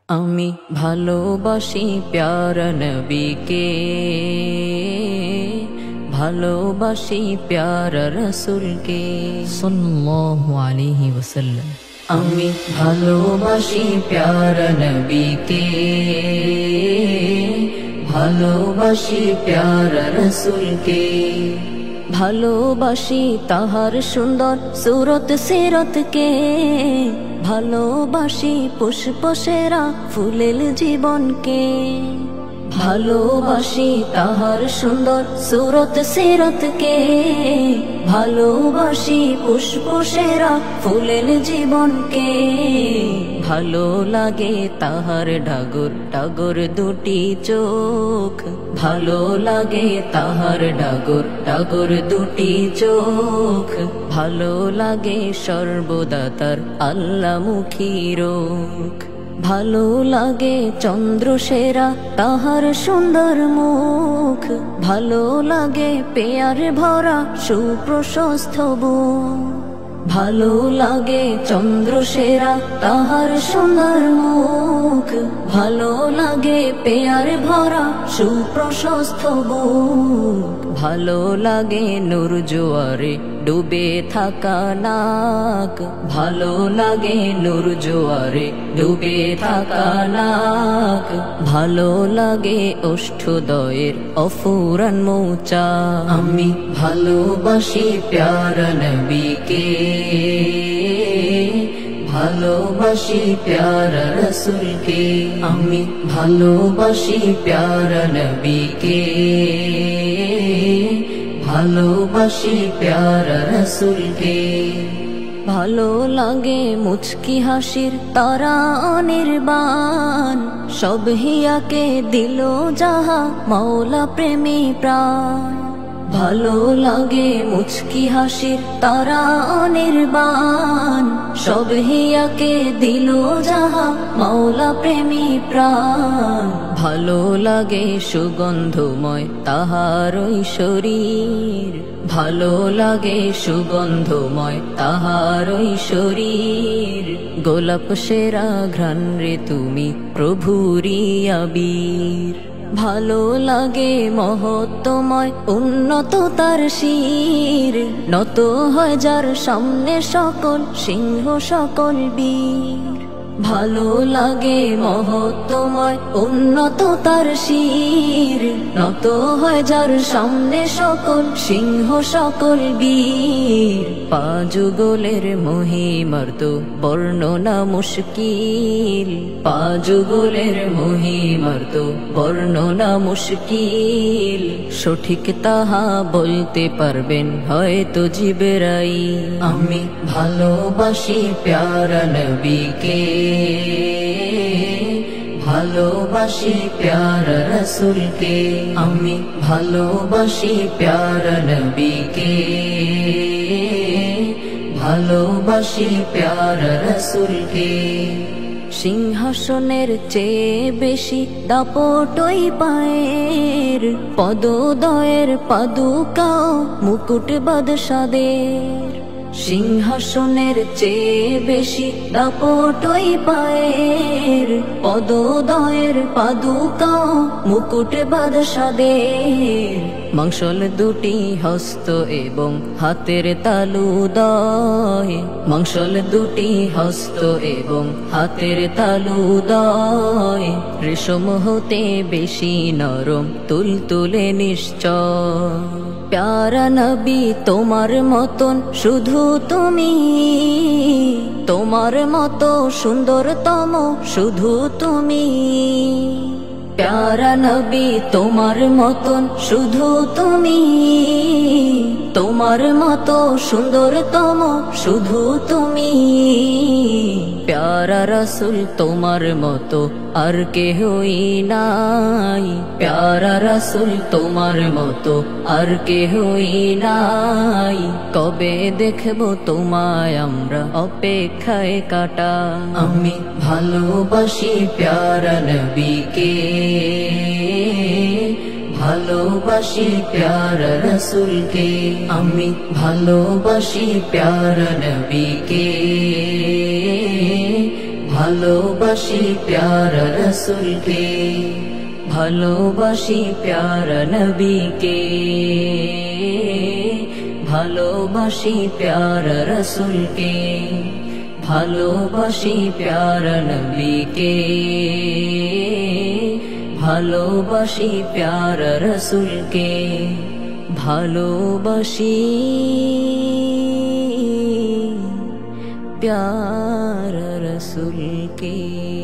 আমি ভালোবাসি প্যারা নবীকে, ভালোবাসি প্যারা রাসূলকে সাল্লাল্লাহু আলাইহি ওয়াসাল্লাম। আমি ভালোবাসি প্যারা নবীকে, ভালোবাসি প্যারা রাসূলকে। ভালোবাসি তাহার সুন্দর সুরত সিরতকে, ভালোবাসি পুষ্প সেরা ফুলেল জীবনকে। ভালোবাসি তাহার সুন্দর সুরত সিরতকে, ভালোবাসি পুষ্প সেরা ফুলেল জীবনকে। ভালো লাগে তাহার ডাগর ডাগর দুটি চোখ, ভালো লাগে তাহার ডাগর ডাগর দুটি চোখ। ভালো লাগে সর্বদা তার আল্লাহমুখী রোখ, ভালো লাগে চন্দ্র সেরা তাহার সুন্দর মুখ। ভালো লাগে পেয়ার ভরা সুপ্রশস্ত বুক, ভালো লাগে চন্দ্র সেরা তাহার সুন্দর মুখ। ভালো লাগে পেয়ার ভরা সুপ্রশস্ত বুক, ভালো লাগে নূর জোয়ারে ডুবে থাকা নাক। ভালো লাগে নূর জোয়ারে ডুবে থাকা নাক, ভালো লাগে ওষ্ঠদয়ের অফুরান মৌচা। আমি ভালোবাসি প্যারা নবীকে, ভালোবাসি প্যারা রাসূলকে। আমি ভালোবাসি প্যারা নবীকে, ভালোবাসি প্যারা রাসূলকে। ভালো লাগে মুচকি হাসির তারা অনির্বাণ, সব হিয়াকে দিল যাহা মাওলা প্রেমী প্রাণ। ভালো লাগে মুচকি হাসির তারা অনির্বাণ, সব হিয়াকে দিল যাহা মাওলা প্রেমী প্রাণ। ভালো লাগে সুগন্ধময় তাহার ওই শরীর, ভালো লাগে সুগন্ধময় তাহার ওই শরীর। গোলাপ সেরা ঘ্রাণ রে তুমি প্রভুরি আবির। ভালো লাগে মহত্বময় উন্নত তার শির, নত হয় যার সামনে সকল সিংহ সকল বীর। ভালো লাগে মহত্বময় উন্নত তার শির, নত হয় যার সামনে সকল সিংহ সকল বীর। পাযুগলের মহিমার তো বর্ণনা মুশকিল, পাযুগলের মহিমার তো বর্ণনা মুশকিল। সঠিক তাহা বলতে পারবেন হয়তো জিবরাইল। আমি ভালোবাসি প্যারা নবীকে, ভালোবাসি প্যারা রাসূলকে। আমি ভালোবাসি প্যারা নবীকে, ভালোবাসি প্যারা রাসূলকে। সিংহাসনের চেয়ে বেশি দাপটই পায়ের, পদোদয়ের পাদুকাও মুকুট বাদশাদের। সিংহাসনের চেয়ে বেশি দাপটই পায়ের, পদোদয়ের পাদুকাও মুকুট বাদশাদের। মাংসল দুটি হস্ত এবং হাতের তালুদয়, মাংসল দুটি হস্ত এবং হাতের তালুদয়। রেশম হতে বেশি নরম তুলতুলে নিশ্চয়। প্যারা নবী তোমার মতন শুধু তুমি, তোমার মতো সুন্দরতম শুধু তুমি। প্যারা নবী তোমার মতন শুধু তুমি, তোমার মতো সুন্দরতম শুধু তুমি। প্যারা রাসূল তোমার মতো আর কেহই নাই, প্যারা রাসূল তোমার মতো আর কেহই নাই। কবে দেখব তোমায় আমরা অপেক্ষায় কাটা। আমি ভালোবাসি প্যারা নবীকে, ভালোবাসি প্যারা রাসূলকে। আমি ভালোবাসি প্যারা নবীকে, ভালোবাসি প্যারা রসুলকে, ভালোবাসি প্যারা নবীকে, ভালোবাসি প্যারা রসুলকে, ভালোবাসি প্যারা নবীকে, ভালোবাসি প্যারা রসুলকে, ভালোবাসি প্যারা রসুলকে।